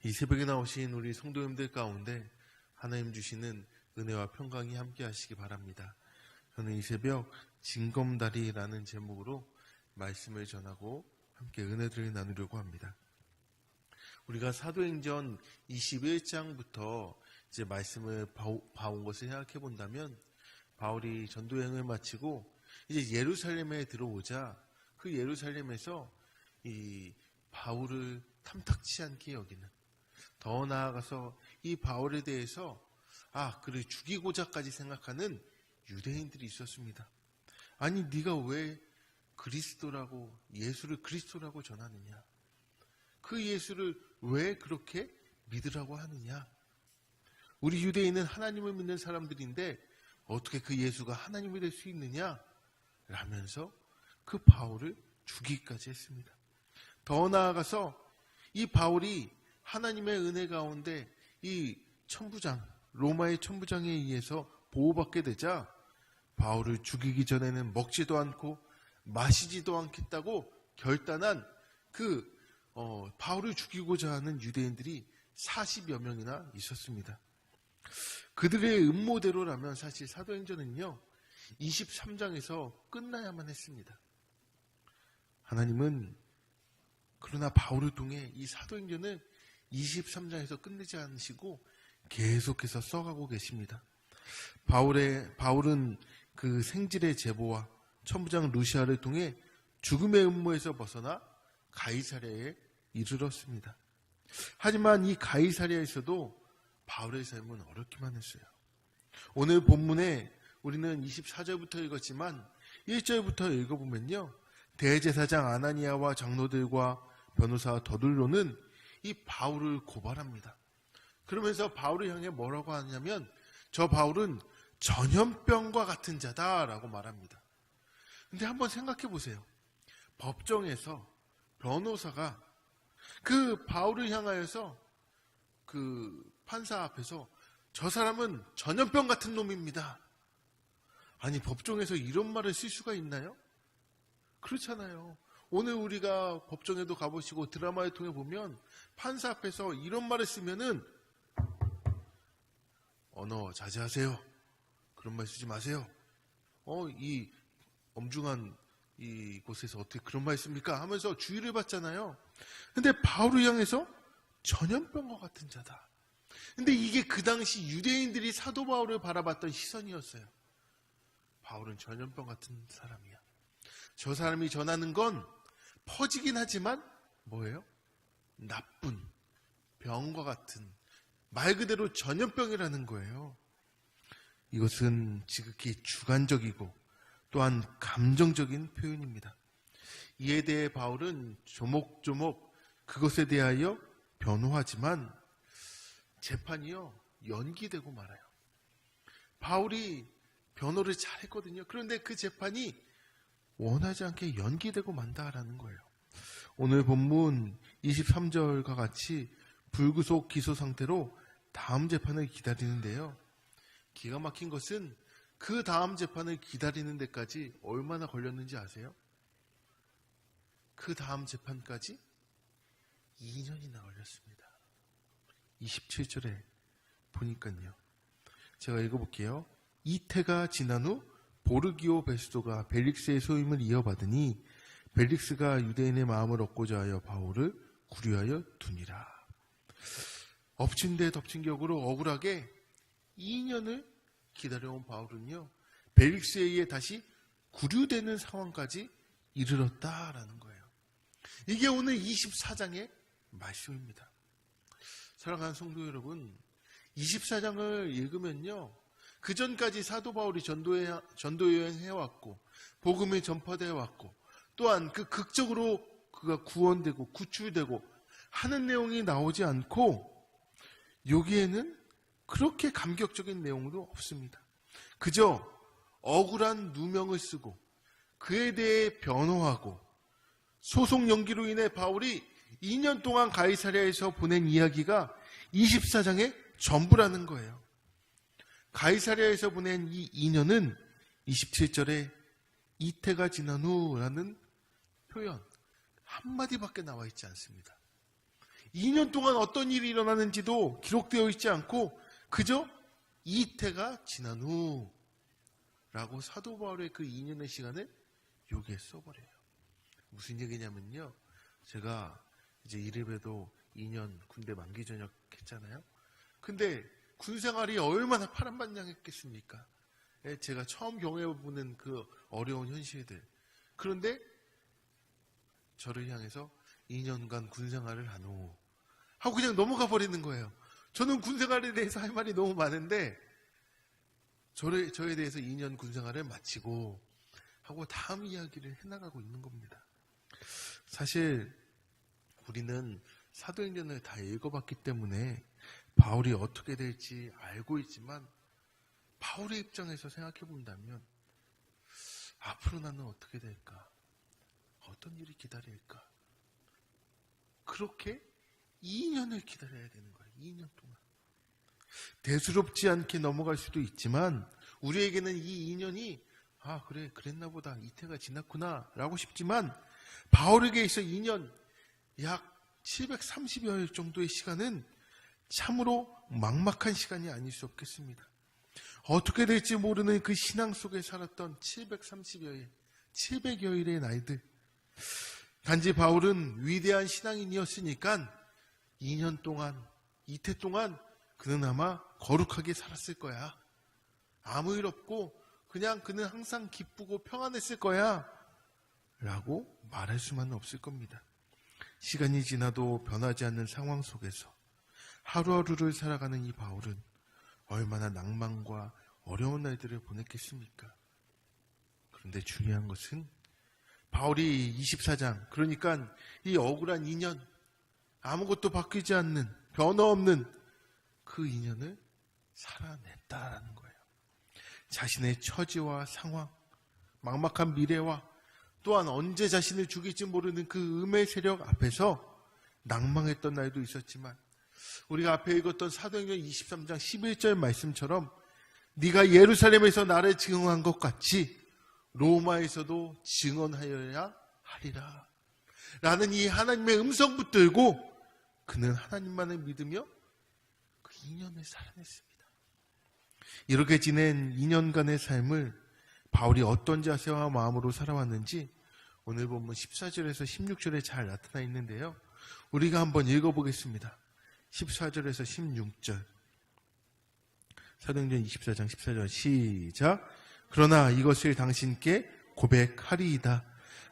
이 새벽에 나오신 우리 성도님들 가운데 하나님 주시는 은혜와 평강이 함께 하시기 바랍니다. 저는 이 새벽 징검다리라는 제목으로 말씀을 전하고 함께 은혜들을 나누려고 합니다. 우리가 사도행전 21장부터 이제 말씀을 봐온 것을 생각해 본다면, 바울이 전도여행을 마치고 이제 예루살렘에 들어오자 그 예루살렘에서 이 바울을 탐탁치 않게 여기는, 더 나아가서 이 바울에 대해서 그를 죽이고자까지 생각하는 유대인들이 있었습니다. 아니, 네가 왜 그리스도라고, 예수를 그리스도라고 전하느냐? 그 예수를 왜 그렇게 믿으라고 하느냐? 우리 유대인은 하나님을 믿는 사람들인데 어떻게 그 예수가 하나님이 될 수 있느냐? 라면서 그 바울을 죽이기까지 했습니다. 더 나아가서 이 바울이 하나님의 은혜 가운데 이 천부장, 로마의 천부장에 의해서 보호받게 되자 바울을 죽이기 전에는 먹지도 않고 마시지도 않겠다고 결단한 바울을 죽이고자 하는 유대인들이 40여 명이나 있었습니다. 그들의 음모대로라면 사실 사도행전은요 23장에서 끝나야만 했습니다. 하나님은 그러나 바울을 통해 이 사도행전을 23장에서 끝내지 않으시고 계속해서 써가고 계십니다. 바울은 그 생질의 제보와 천부장 루시아를 통해 죽음의 음모에서 벗어나 가이사랴에 이르렀습니다. 하지만 이 가이사랴에서도 바울의 삶은 어렵기만 했어요. 오늘 본문에 우리는 24절부터 읽었지만 1절부터 읽어보면요, 대제사장 아나니아와 장로들과 변호사 더둘로는 이 바울을 고발합니다. 그러면서 바울을 향해 뭐라고 하냐면, 저 바울은 전염병과 같은 자다라고 말합니다. 근데 한번 생각해 보세요. 법정에서 변호사가 그 바울을 향하여서 그 판사 앞에서 저 사람은 전염병 같은 놈입니다. 아니, 법정에서 이런 말을 쓸 수가 있나요? 그렇잖아요. 오늘 우리가 법정에도 가보시고 드라마를 통해 보면 판사 앞에서 이런 말을 쓰면은 언어 자제하세요. 그런 말 쓰지 마세요. 이 엄중한 이 곳에서 어떻게 그런 말 씁니까? 하면서 주의를 받잖아요. 근데 바울을 향해서 전염병과 같은 자다. 근데 이게 그 당시 유대인들이 사도 바울을 바라봤던 시선이었어요. 바울은 전염병 같은 사람이야. 저 사람이 전하는 건 퍼지긴 하지만 뭐예요? 나쁜 병과 같은, 말 그대로 전염병이라는 거예요. 이것은 지극히 주관적이고 또한 감정적인 표현입니다. 이에 대해 바울은 조목조목 그것에 대하여 변호하지만 재판이요 연기되고 말아요. 바울이 변호를 잘했거든요. 그런데 그 재판이 원하지 않게 연기되고 만다라는 거예요. 오늘 본문 23절과 같이 불구속 기소 상태로 다음 재판을 기다리는데요, 기가 막힌 것은 그 다음 재판을 기다리는 데까지 얼마나 걸렸는지 아세요? 그 다음 재판까지 2년이나 걸렸습니다. 27절에 보니까요. 제가 읽어볼게요. 이태가 지난 후 보르기오 베스도가 벨릭스의 소임을 이어받으니 벨릭스가 유대인의 마음을 얻고자 하여 바울을 구류하여 두니라. 엎친 데 덮친 격으로 억울하게 2년을 기다려온 바울은요, 벨릭스에 의해 다시 구류되는 상황까지 이르렀다라는 거예요. 이게 오늘 24장의 말씀입니다. 사랑하는 성도 여러분, 24장을 읽으면요, 그 전까지 사도 바울이 전도여행 해왔고 복음이 전파되어 왔고 또한 그 극적으로 그가 구원되고 구출되고 하는 내용이 나오지 않고, 여기에는 그렇게 감격적인 내용도 없습니다. 그저 억울한 누명을 쓰고 그에 대해 변호하고 소송 연기로 인해 바울이 2년 동안 가이사랴에서 보낸 이야기가 24장의 전부라는 거예요. 가이사랴에서 보낸 이 2년은 27절에 이태가 지난 후라는 표현 한마디밖에 나와 있지 않습니다. 2년 동안 어떤 일이 일어나는지도 기록되어 있지 않고 그저 이태가 지난 후 라고 사도 바울의 그 2년의 시간을 여기에 써버려요. 무슨 얘기냐면요, 제가 이제 이래봬도 2년 군대 만기 전역 했잖아요. 근데 군 생활이 얼마나 파란만장했겠습니까? 제가 처음 경험해보는 그 어려운 현실들. 그런데 저를 향해서 2년간 군 생활을 한 후 하고 그냥 넘어가 버리는 거예요. 저는 군 생활에 대해서 할 말이 너무 많은데 저에 대해서 2년 군 생활을 마치고 하고 다음 이야기를 해나가고 있는 겁니다. 사실 우리는 사도행전을 다 읽어봤기 때문에 바울이 어떻게 될지 알고 있지만 바울의 입장에서 생각해 본다면 앞으로 나는 어떻게 될까? 어떤 일이 기다릴까? 그렇게 2년을 기다려야 되는 거예요. 2년 동안. 대수롭지 않게 넘어갈 수도 있지만 우리에게는 이 2년이 그래 그랬나 보다 이태가 지났구나 라고 싶지만 바울에게 있어 2년 약 730여일 정도의 시간은 참으로 막막한 시간이 아닐 수 없겠습니다. 어떻게 될지 모르는 그 신앙 속에 살았던 730여일, 700여일의 날들. 단지 바울은 위대한 신앙인이었으니까 2년 동안, 이태 동안 그는 아마 거룩하게 살았을 거야. 아무 일 없고 그냥 그는 항상 기쁘고 평안했을 거야 라고 말할 수만은 없을 겁니다. 시간이 지나도 변하지 않는 상황 속에서 하루하루를 살아가는 이 바울은 얼마나 낭만과 어려운 날들을 보냈겠습니까? 그런데 중요한 것은 바울이 24장, 그러니까 이 억울한 2년, 아무것도 바뀌지 않는, 변화 없는 그 2년을 살아냈다라는 거예요. 자신의 처지와 상황, 막막한 미래와 또한 언제 자신을 죽일지 모르는 그 음의 세력 앞에서 낭망했던 날도 있었지만 우리가 앞에 읽었던 사도행전 23장 11절 말씀처럼 네가 예루살렘에서 나를 증언한 것 같이 로마에서도 증언하여야 하리라 라는 이 하나님의 음성 붙들고 그는 하나님만을 믿으며 그 2년을 살아냈습니다. 이렇게 지낸 2년간의 삶을 바울이 어떤 자세와 마음으로 살아왔는지 오늘 본문 14절에서 16절에 잘 나타나 있는데요. 우리가 한번 읽어보겠습니다. 14절에서 16절. 사도행전 24장 14절 시작. 그러나 이것을 당신께 고백하리이다.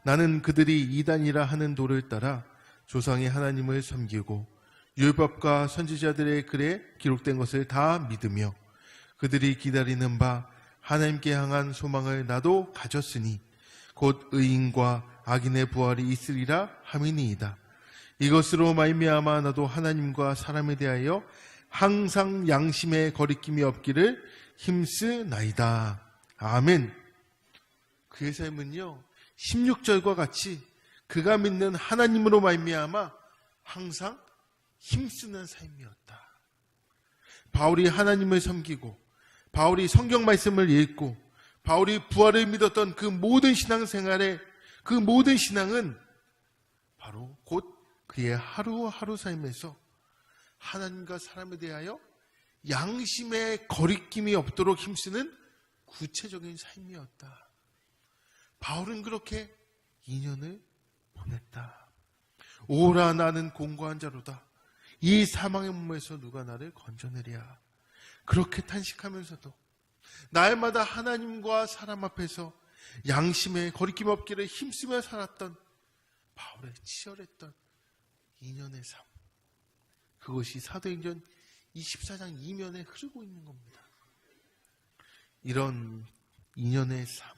나는 그들이 이단이라 하는 도를 따라 조상의 하나님을 섬기고 율법과 선지자들의 글에 기록된 것을 다 믿으며 그들이 기다리는 바 하나님께 향한 소망을 나도 가졌으니 곧 의인과 악인의 부활이 있으리라 함이니이다. 이것으로 말미암아 나도 하나님과 사람에 대하여 항상 양심의 거리낌이 없기를 힘쓰나이다. 아멘. 그의 삶은요 16절과 같이 그가 믿는 하나님으로 말미암아 항상 힘쓰는 삶이었다. 바울이 하나님을 섬기고 바울이 성경 말씀을 읽고 바울이 부활을 믿었던 그 모든 신앙생활의 그 모든 신앙은 바로 곧 그의 하루하루 삶에서 하나님과 사람에 대하여 양심의 거리낌이 없도록 힘쓰는 구체적인 삶이었다. 바울은 그렇게 2년을 보냈다. 오라 나는 공고한 자로다. 이 사망의 몸에서 누가 나를 건져내랴. 그렇게 탄식하면서도 날마다 하나님과 사람 앞에서 양심의 거리낌 없기를 힘쓰며 살았던 바울의 치열했던 2년의 삶. 그것이 사도행전 24장 이면에 흐르고 있는 겁니다. 이런 2년의 삶,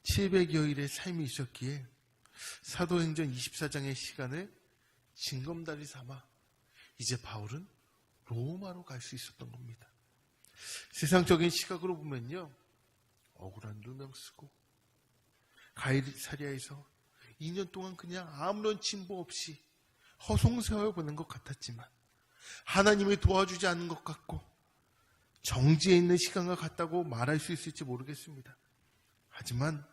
700여일의 삶이 있었기에 사도행전 24장의 시간을 징검다리 삼아 이제 바울은 로마로 갈 수 있었던 겁니다. 세상적인 시각으로 보면요, 억울한 누명 쓰고 가이사랴에서 2년 동안 그냥 아무런 진보 없이 허송세월 보낸 것 같았지만 하나님이 도와주지 않는 것 같고 정지해 있는 시간과 같다고 말할 수 있을지 모르겠습니다. 하지만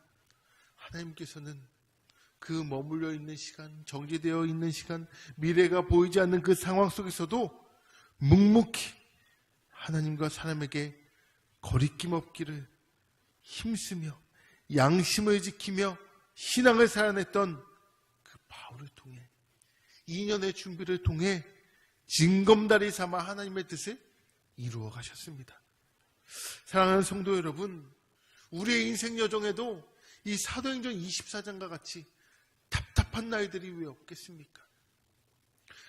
하나님께서는 그 머물러 있는 시간, 정지되어 있는 시간, 미래가 보이지 않는 그 상황 속에서도 묵묵히 하나님과 사람에게 거리낌 없기를 힘쓰며 양심을 지키며 신앙을 살아냈던 그 바울을 통해 2년의 준비를 통해 징검다리 삼아 하나님의 뜻을 이루어 가셨습니다. 사랑하는 성도 여러분, 우리의 인생 여정에도 이 사도행전 24장과 같이 답답한 날들이 왜 없겠습니까?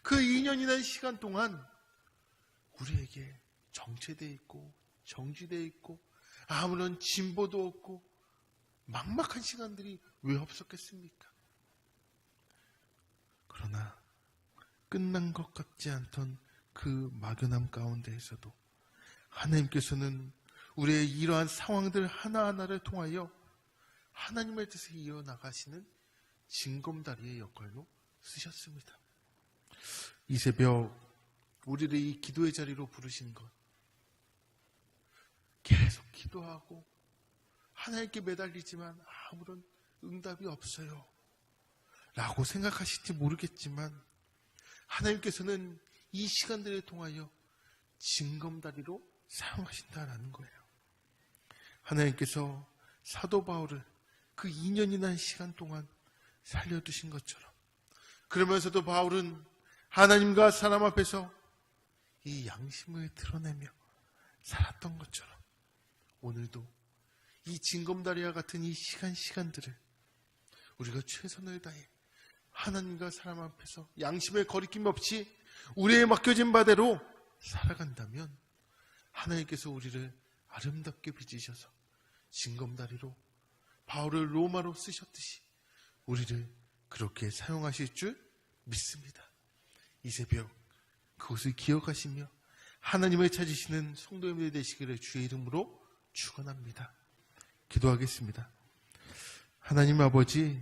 그 2년이라는 시간 동안 우리에게 정체되어 있고 정지되어 있고 아무런 진보도 없고 막막한 시간들이 왜 없었겠습니까? 그러나 끝난 것 같지 않던 그 막연함 가운데에서도 하나님께서는 우리의 이러한 상황들 하나하나를 통하여 하나님의 뜻을 이어나가시는 징검다리의 역할로 쓰셨습니다. 이 새벽 우리를 이 기도의 자리로 부르신 것, 계속 기도하고 하나님께 매달리지만 아무런 응답이 없어요 라고 생각하실지 모르겠지만 하나님께서는 이 시간들을 통하여 징검다리로 사용하신다라는 거예요. 하나님께서 사도 바울을 그 2년이나 시간 동안 살려두신 것처럼, 그러면서도 바울은 하나님과 사람 앞에서 이 양심을 드러내며 살았던 것처럼 오늘도 이 징검다리와 같은 이 시간들을 우리가 최선을 다해 하나님과 사람 앞에서 양심의 거리낌 없이 우리의 맡겨진 바대로 살아간다면 하나님께서 우리를 아름답게 빚으셔서 징검다리로 바울을 로마로 쓰셨듯이 우리를 그렇게 사용하실 줄 믿습니다. 이 새벽 그것을 기억하시며 하나님을 찾으시는 성도님들 되시기를 주의 이름으로 축원합니다. 기도하겠습니다. 하나님 아버지,